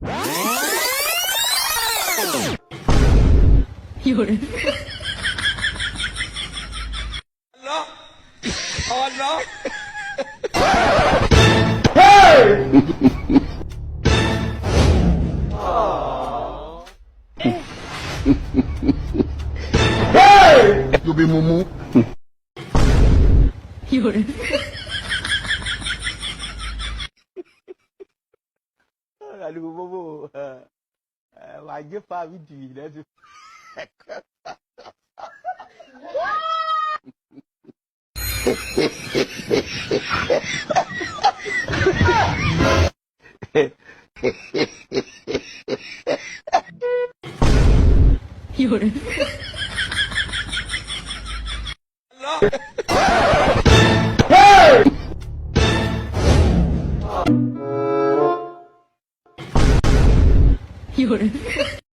有人。You be mumu. 有人。Aduh, bobo. Wajib pak video dah tu.有人。有人。